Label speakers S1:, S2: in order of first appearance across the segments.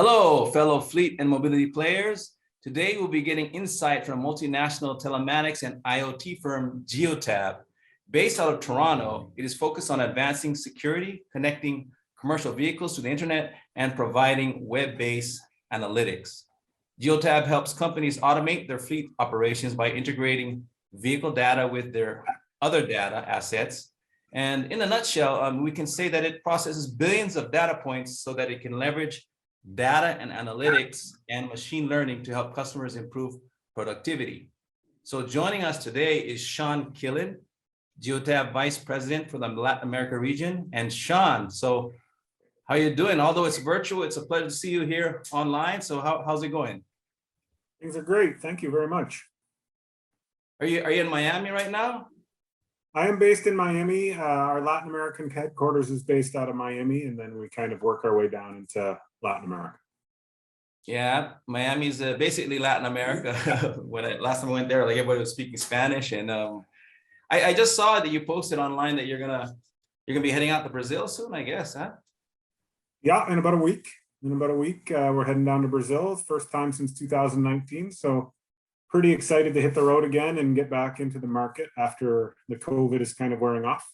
S1: Hello, fellow fleet and mobility players. Today, we'll be getting insight from multinational telematics and IoT firm Geotab. Based out of Toronto, it is focused on advancing security, connecting commercial vehicles to the internet, and providing web-based analytics. Geotab helps companies automate their fleet operations by integrating vehicle data with their other data assets. And in a nutshell, we can say that it processes billions of data points so that it can leverage data and analytics and machine learning to help customers improve productivity. So joining us today is Sean Killen, Geotab Vice President for the Latin America region. And Sean, so how are you doing? Although it's virtual, it's a pleasure to see you here online. So how's it going?
S2: Things are great. Thank you very much.
S1: Are you in Miami right now?
S2: I am based in Miami. Our Latin American headquarters is based out of Miami, and then we kind of work our way down into Latin America.
S1: Yeah, Miami's basically Latin America. Last time I went there, like everybody was speaking Spanish, and I just saw that you posted online that you're gonna be heading out to Brazil soon, I guess, huh?
S2: Yeah, in about a week. We're heading down to Brazil. First time since 2019, so pretty excited to hit the road again and get back into the market after the COVID is kind of wearing off.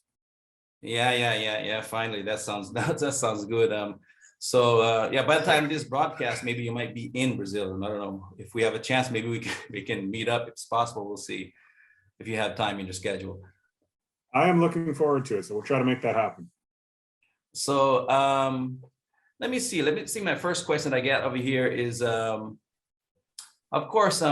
S1: Yeah. Finally, that sounds good. So yeah, by the time this broadcast, maybe you might be in Brazil. And I don't know if we have a chance, maybe we can meet up if it's possible. We'll see if you have time in your schedule.
S2: I am looking forward to it, so we'll try to make that happen.
S1: So let me see. My first question I get over here is, of course,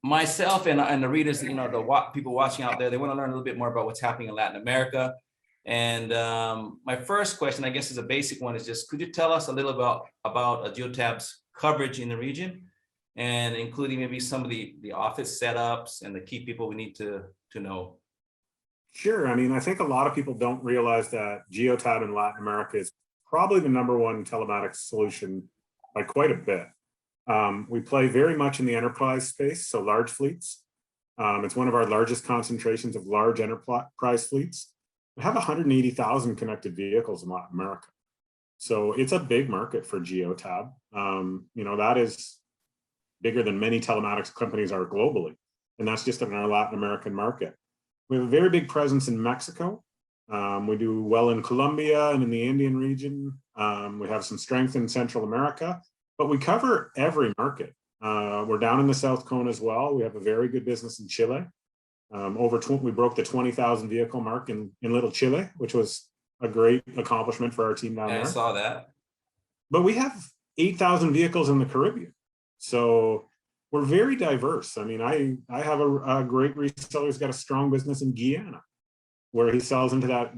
S1: myself and the readers, the people watching out there, they want to learn a little bit more about what's happening in Latin America. And my first question, I guess, is a basic one, is just, could you tell us a little about Geotab's coverage in the region, and including maybe some of the office setups and the key people we need to know?
S2: Sure. I mean, I think a lot of people don't realize that Geotab in Latin America is probably the #1 telematics solution by quite a bit. We play very much in the enterprise space, so large fleets. It's one of our largest concentrations of large enterprise fleets. We have 180,000 connected vehicles in Latin America. So it's a big market for Geotab. That is bigger than many telematics companies are globally. And that's just in our Latin American market. We have a very big presence in Mexico. We do well in Colombia and in the Andean region. We have some strength in Central America, but we cover every market. We're down in the South Cone as well. We have a very good business in Chile. We broke the 20,000 vehicle mark in Little Chile, which was a great accomplishment for our team down there. I
S1: saw that.
S2: But we have 8,000 vehicles in the Caribbean. So we're very diverse. I mean, I have a great reseller who's got a strong business in Guyana, where he sells into that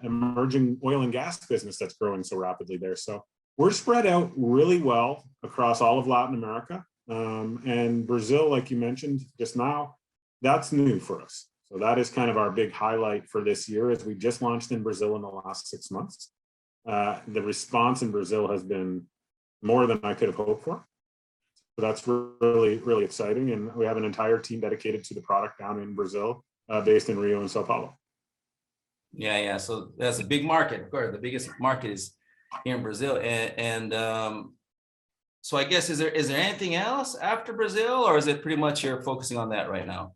S2: emerging oil and gas business that's growing so rapidly there. So we're spread out really well across all of Latin America. And Brazil, like you mentioned just now, that's new for us. So that is kind of our big highlight for this year, as we just launched in Brazil in the last 6 months. The response in Brazil has been more than I could have hoped for. So that's really, really exciting. And we have an entire team dedicated to the product down in Brazil, based in Rio and Sao Paulo.
S1: Yeah. So that's a big market. Of course, the biggest market is here in Brazil. And so I guess, is there anything else after Brazil, or is it pretty much you're focusing on that right now?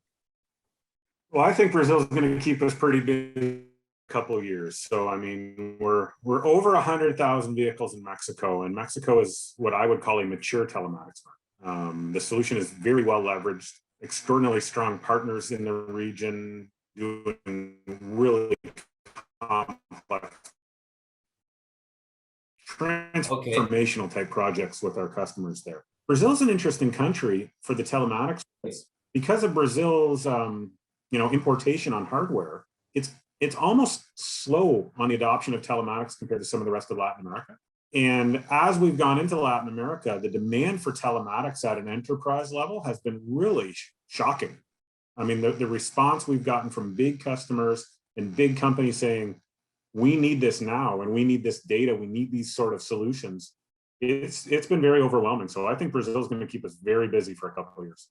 S2: Well, I think Brazil is going to keep us pretty busy a couple of years. So, I mean, we're over 100,000 vehicles in Mexico, and Mexico is what I would call a mature telematics market. The solution is very well leveraged, extraordinarily strong partners in the region doing really complex transformational type projects with our customers there. Brazil is an interesting country for the telematics space because of Brazil's importation on hardware. It's almost slow on the adoption of telematics compared to some of the rest of Latin America. And as we've gone into Latin America, the demand for telematics at an enterprise level has been really shocking. I mean, the response we've gotten from big customers and big companies saying, we need this now, and we need this data, we need these sort of solutions. It's been very overwhelming. So I think Brazil is going to keep us very busy for a couple of years.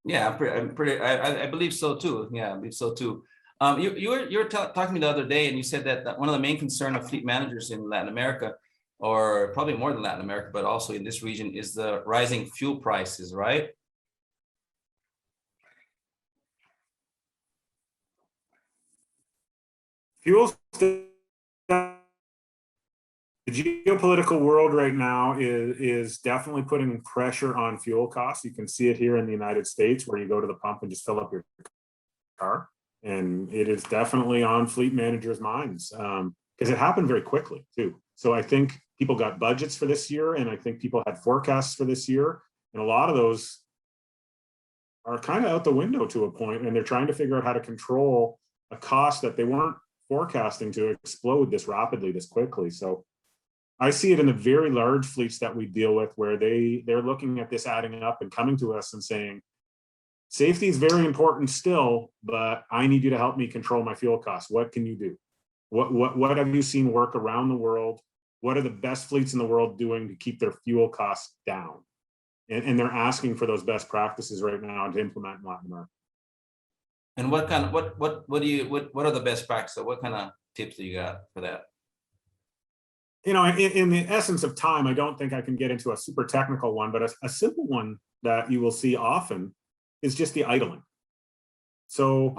S1: Yeah, I believe so too. Yeah, I believe so too. You were talking to me the other day, and you said that one of the main concern of fleet managers in Latin America or probably more than Latin America, but also in this region, is the rising fuel prices, right?
S2: Fuel, the geopolitical world right now is definitely putting pressure on fuel costs. You can see it here in the United States, where you go to the pump and just fill up your car. And it is definitely on fleet managers' minds, because it happened very quickly too. So I think people got budgets for this year, and I think people had forecasts for this year. And a lot of those are kind of out the window to a point, and they're trying to figure out how to control a cost that they weren't forecasting to explode this rapidly, this quickly. So I see it in the very large fleets that we deal with, where they're looking at this adding up and coming to us and saying, safety is very important still, but I need you to help me control my fuel costs. What can you do? What have you seen work around the world? What are the best fleets in the world doing to keep their fuel costs down? And they're asking for those best practices right now to implement in Latin America.
S1: And what kind of what are the best practices? What kind of tips do you got for that?
S2: You know, in the essence of time, I don't think I can get into a super technical one, but a simple one that you will see often is just the idling. So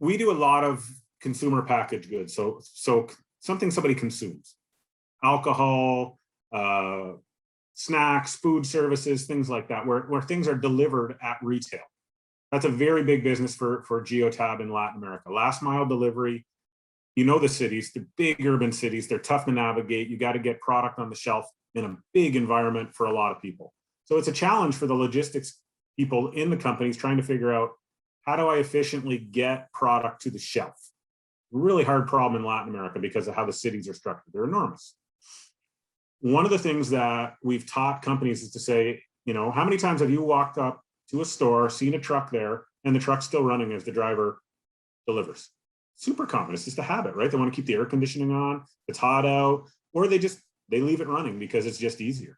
S2: we do a lot of consumer packaged goods. So something somebody consumes, alcohol, snacks, food services, things like that, where things are delivered at retail. That's a very big business for Geotab in Latin America. Last mile delivery. You know, the cities, the big urban cities, they're tough to navigate. You got to get product on the shelf in a big environment for a lot of people. So it's a challenge for the logistics people in the companies trying to figure out, how do I efficiently get product to the shelf? Really hard problem in Latin America because of how the cities are structured. They're enormous. One of the things that we've taught companies is to say, you know, how many times have you walked up to a store, seen a truck there, and the truck's still running as the driver delivers? Super common. It's just a habit, right? They want to keep the air conditioning on, it's hot out, or they leave it running because it's just easier.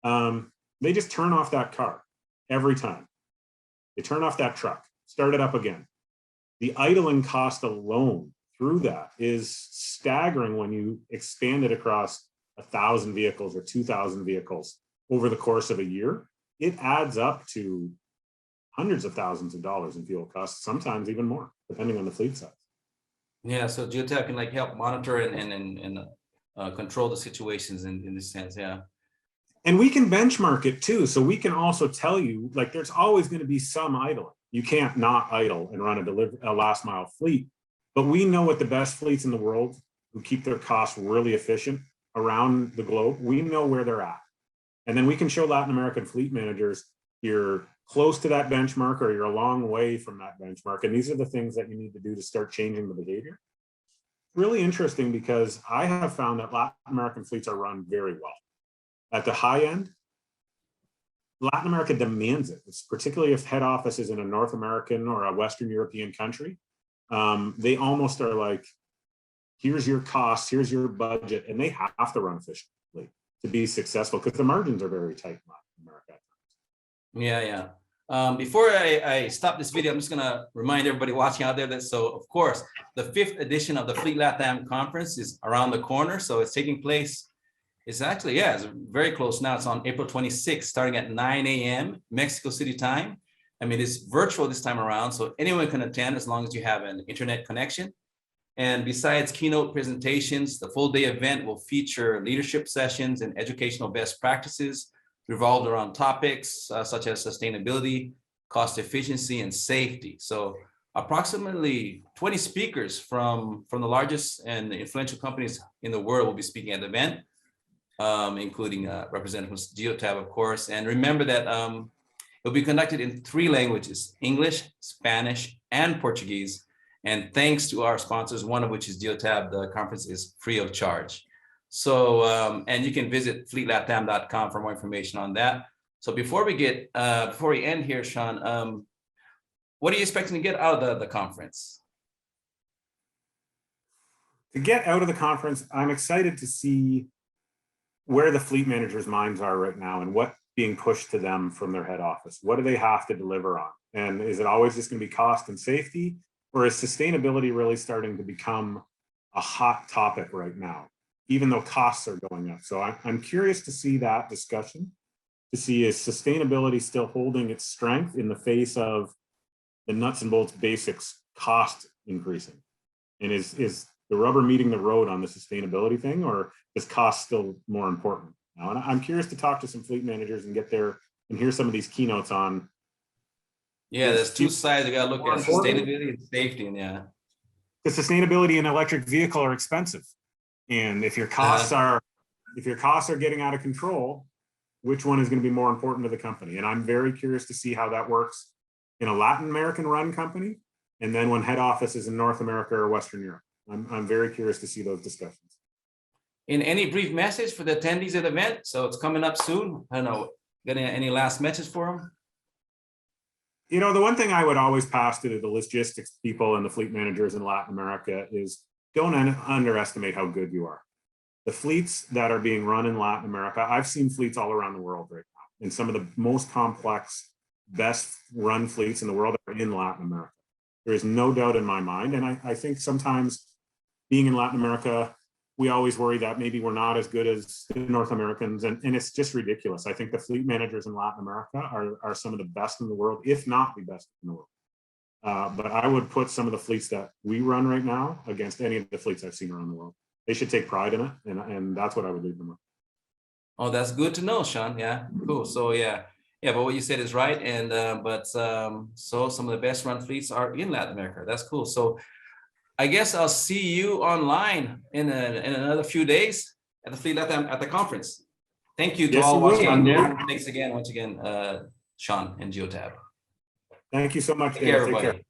S2: They just turn off that car every time. They turn off that truck, start it up again. The idling cost alone through that is staggering when you expand it across 1,000 vehicles or 2,000 vehicles over the course of a year. It adds up to hundreds of thousands of dollars in fuel costs, sometimes even more, depending on the fleet size.
S1: Yeah, so Geotab can like help monitor and control the situations in this sense. Yeah.
S2: And we can benchmark it too. So we can also tell you, like, there's always going to be some idling. You can't not idle and run a last mile fleet. But we know what the best fleets in the world who keep their costs really efficient around the globe, we know where they're at. And then we can show Latin American fleet managers, you're close to that benchmark or you're a long way from that benchmark. And these are the things that you need to do to start changing the behavior. Really interesting, because I have found that Latin American fleets are run very well. At the high end, Latin America demands it. It's particularly if head office is in a North American or a Western European country. They almost are like, here's your costs, here's your budget, and they have to run efficiently to be successful because the margins are very tight in Latin America.
S1: Yeah. Before I stop this video, I'm just gonna remind everybody watching out there that, so of course, the 5th edition of the Fleet LatAm Conference is around the corner. So it's taking place, it's actually, yeah, it's very close now. It's on April 26th, starting at 9 a.m. Mexico City time. I mean, it's virtual this time around, so anyone can attend as long as you have an internet connection. And besides keynote presentations, the full day event will feature leadership sessions and educational best practices revolved around topics such as sustainability, cost efficiency, and safety. So approximately 20 speakers from the largest and influential companies in the world will be speaking at the event, including representatives from Geotab, of course. And remember that it'll be conducted in 3 languages, English, Spanish, and Portuguese. And thanks to our sponsors, one of which is Geotab, the conference is free of charge. So, and you can visit fleetlatam.com for more information on that. So before we end here, Sean, what are you expecting to get out of the conference?
S2: To get out of the conference, I'm excited to see where the fleet managers' minds are right now and what's being pushed to them from their head office. What do they have to deliver on? And is it always just going to be cost and safety? Or is sustainability really starting to become a hot topic right now? even though costs are going up. So I'm curious to see that discussion, to see is sustainability still holding its strength in the face of the nuts and bolts basics cost increasing? And is the rubber meeting the road on the sustainability thing, or is cost still more important now? And I'm curious to talk to some fleet managers and get there and hear some of these keynotes on.
S1: Yeah, there's two sides you got to look at: sustainability and safety. And yeah,
S2: the sustainability and electric vehicle are expensive, and if your costs are getting out of control, which one is going to be more important to the company? And I'm very curious to see how that works in a Latin American run company, and then when head office is in North America or Western Europe. I'm very curious to see those discussions.
S1: In any brief message for the attendees of the event? So it's coming up soon. I don't know, got any last message for them?
S2: You know, the one thing I would always pass to the logistics people and the fleet managers in Latin America is don't underestimate how good you are. The fleets that are being run in Latin America, I've seen fleets all around the world right now, and some of the most complex, best run fleets in the world are in Latin America. There is no doubt in my mind. And I think sometimes being in Latin America, we always worry that maybe we're not as good as the North Americans, and it's just ridiculous. I think the fleet managers in Latin America are some of the best in the world, if not the best in the world. But I would put some of the fleets that we run right now against any of the fleets I've seen around the world. They should take pride in it, and that's what I would leave them with.
S1: Oh, that's good to know, Sean. Yeah, cool. So yeah, but what you said is right. And so some of the best run fleets are in Latin America. That's cool. So I guess I'll see you online in another few days at the Fleet LatAm at the conference. Thank you to all watching. Thanks again, once again, Sean and Geotab.
S2: Thank you so much,
S1: Take care, everybody.